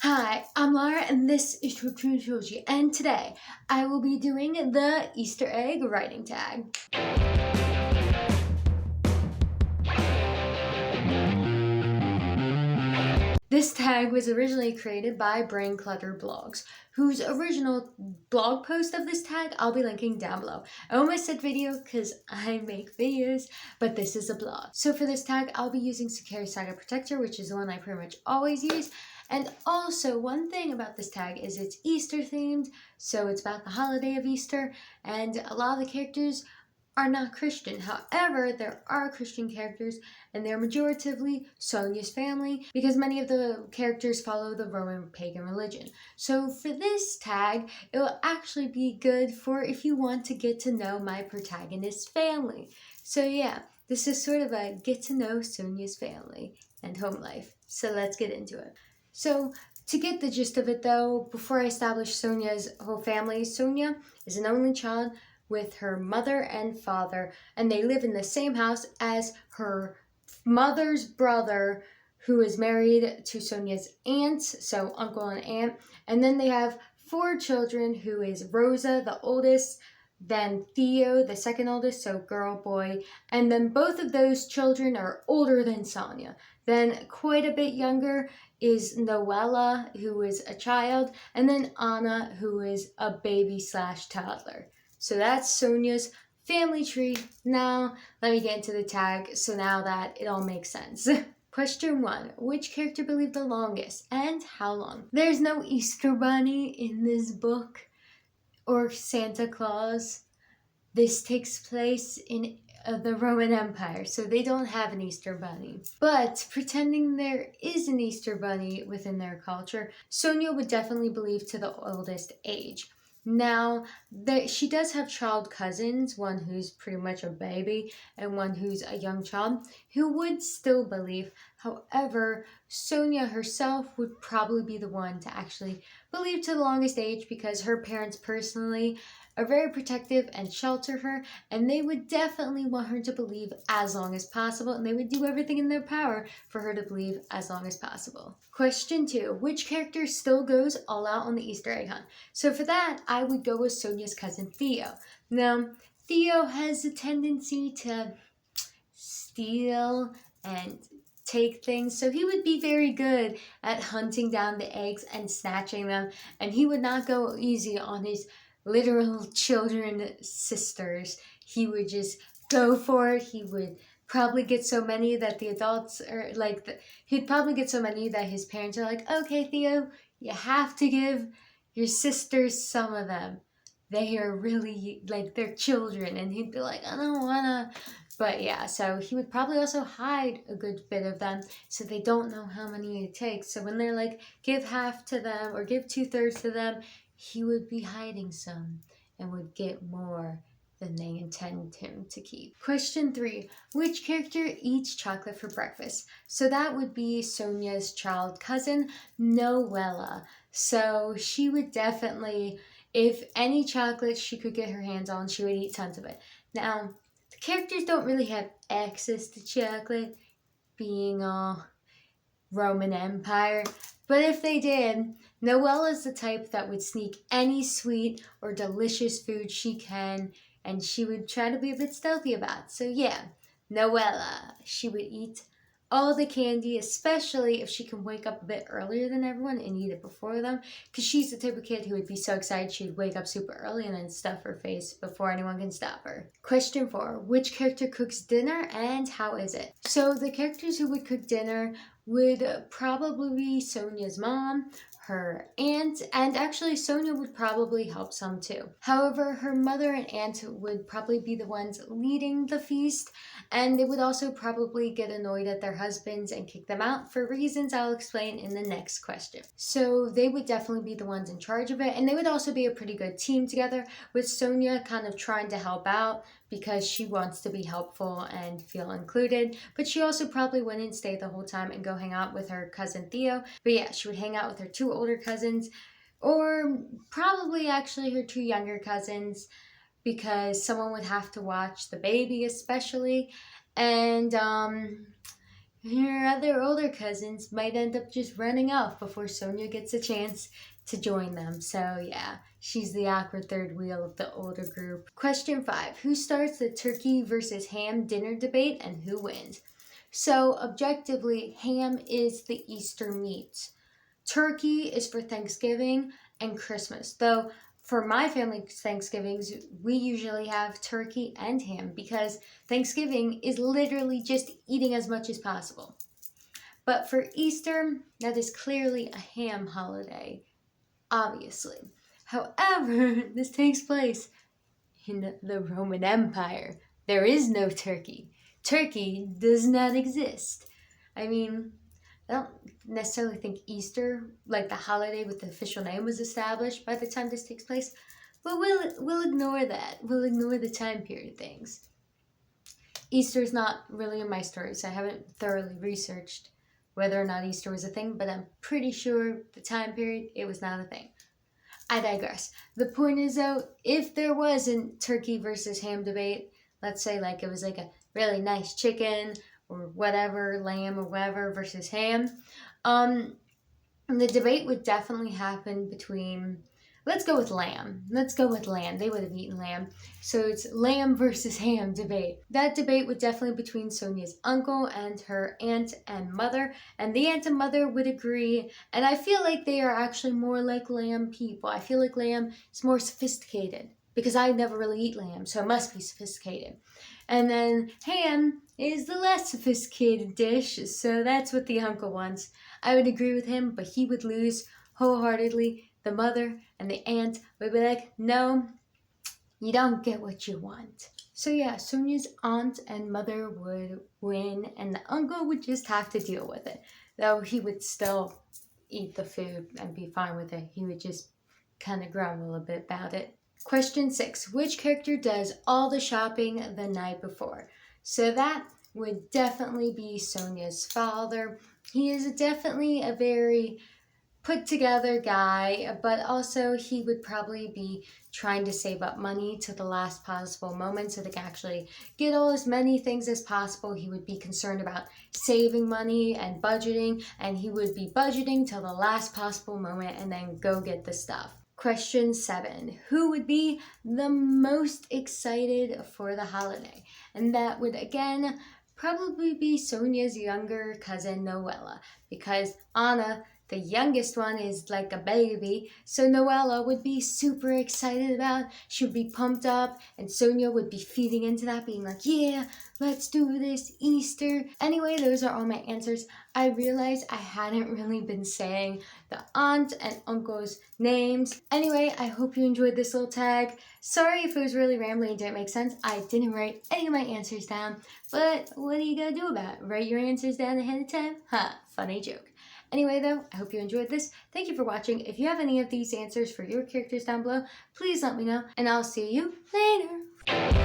Hi, I'm Laura and this is tropetrinitytrilogy, and today I will be doing the Easter egg writing tag. This tag was originally created by Brain Clutter Blogs, whose original blog post of this tag I'll be linking down below. I almost said video because I make videos, but this is a blog. So for this tag, I'll be using Sakari Saga Protector, which is the one I pretty much always use. And also, one thing about this tag is it's Easter themed, so it's about the holiday of Easter, and a lot of the characters are not Christian. However, there are Christian characters, and they're majoritively Sonia's family, because many of the characters follow the Roman pagan religion. So for this tag, it will actually be good for if you want to get to know my protagonist's family. So yeah, this is sort of a get to know Sonia's family and home life. So let's get into it. So to get the gist of it though, before I establish Sonia's whole family, Sonia is an only child with her mother and father, and they live in the same house as her mother's brother, who is married to Sonia's aunts, so uncle and aunt. And then they have 4 children, who is Rosa, the oldest, then Theo, the second oldest, so girl, boy, and then both of those children are older than Sonia. Then quite a bit younger is Noella, who is a child, and then Anna, who is a baby/toddler. So that's Sonia's family tree. Now, let me get into the tag, so now that it all makes sense. Question 1. Which character believed the longest, and how long? There's no Easter Bunny in this book, or Santa Claus. This takes place in the Roman Empire, so they don't have an Easter Bunny. But pretending there is an Easter Bunny within their culture, Sonia would definitely believe to the oldest age. Now, she does have child cousins, one who's pretty much a baby and one who's a young child, who would still believe. However, Sonia herself would probably be the one to actually believe to the longest age, because her parents personally are very protective and shelter her, and they would definitely want her to believe as long as possible, and they would do everything in their power for her to believe as long as possible. Question 2. Which character still goes all out on the Easter egg hunt? So for that, I would go with Sonia's cousin Theo. Now, Theo has a tendency to steal and take things, so he would be very good at hunting down the eggs and snatching them, and he would not go easy on his literal children sisters. He would just go for it. He would probably get so many that the adults are like, he'd probably get so many that his parents are like, okay, Theo, you have to give your sisters some of them. They are really, like, they're children. And he'd be like, I don't wanna. But yeah, so he would probably also hide a good bit of them so they don't know how many it takes. So when they're like, give half to them or give 2/3 to them, he would be hiding some and would get more than they intend him to keep. Question 3. Which character eats chocolate for breakfast? So that would be Sonia's child cousin, Noella. So she would definitely, if any chocolate she could get her hands on, she would eat tons of it. Now, the characters don't really have access to chocolate, being all Roman Empire, but if they did, Noella's the type that would sneak any sweet or delicious food she can, and she would try to be a bit stealthy about it. So yeah, Noella, she would eat all the candy, especially if she can wake up a bit earlier than everyone and eat it before them, because she's the type of kid who would be so excited she'd wake up super early and then stuff her face before anyone can stop her. Question 4. Which character cooks dinner and how is it? So the characters who would cook dinner would probably be Sonia's mom, her aunt, and actually Sonia would probably help some too. However, her mother and aunt would probably be the ones leading the feast, and they would also probably get annoyed at their husbands and kick them out for reasons I'll explain in the next question. So they would definitely be the ones in charge of it, and they would also be a pretty good team together, with Sonia kind of trying to help out because she wants to be helpful and feel included, but she also probably wouldn't stay the whole time and go hang out with her cousin Theo. But yeah, she would hang out with her 2 older cousins, or probably actually her 2 younger cousins, because someone would have to watch the baby especially. And Your other older cousins might end up just running off before Sonia gets a chance to join them. So yeah, she's the awkward third wheel of the older group. Question 5. Who starts the turkey versus ham dinner debate and who wins? So objectively, ham is the Easter meat. Turkey is for Thanksgiving and Christmas. Though for my family's Thanksgivings, we usually have turkey and ham because Thanksgiving is literally just eating as much as possible. But for Easter, that is clearly a ham holiday, obviously. However, this takes place in the Roman Empire. There is no turkey. Turkey does not exist. I mean, I don't necessarily think Easter, like the holiday with the official name, was established by the time this takes place, but we'll ignore that. We'll ignore the time period things. Easter's not really in my story, so I haven't thoroughly researched whether or not Easter was a thing, but I'm pretty sure the time period, it was not a thing. I digress. The point is though, if there was a turkey versus ham debate, let's say like it was like a really nice chicken or whatever, lamb or whatever versus ham, the debate would definitely happen between, let's go with lamb. Let's go with lamb. They would have eaten lamb. So it's lamb versus ham debate. That debate would definitely be between Sonia's uncle and her aunt and mother. And the aunt and mother would agree. And I feel like they are actually more like lamb people. I feel like lamb is more sophisticated because I never really eat lamb, so it must be sophisticated. And then ham is the less sophisticated dish, so that's what the uncle wants. I would agree with him, but he would lose wholeheartedly. The mother and the aunt would be like, no, you don't get what you want. So yeah, Sonia's aunt and mother would win, and the uncle would just have to deal with it. Though he would still eat the food and be fine with it. He would just kind of grumble a bit about it. Question 6. Which character does all the shopping the night before? So that would definitely be Sonia's father. He is definitely a very put together guy, but also he would probably be trying to save up money to the last possible moment so they can actually get all as many things as possible. He would be concerned about saving money and budgeting, and he would be budgeting till the last possible moment and then go get the stuff. Question 7. Who would be the most excited for the holiday? And that would again probably be Sonia's younger cousin Noella, because Anna, the youngest one, is like a baby, so Noella would be super excited about, she would be pumped up, and Sonia would be feeding into that, being like, yeah, let's do this Easter. Anyway, those are all my answers. I realized I hadn't really been saying the aunt and uncle's names. Anyway, I hope you enjoyed this little tag. Sorry if it was really rambling and didn't make sense. I didn't write any of my answers down, but what are you gonna do about it? Write your answers down ahead of time? Ha, funny joke. Anyway though, I hope you enjoyed this. Thank you for watching. If you have any of these answers for your characters down below, please let me know, and I'll see you later.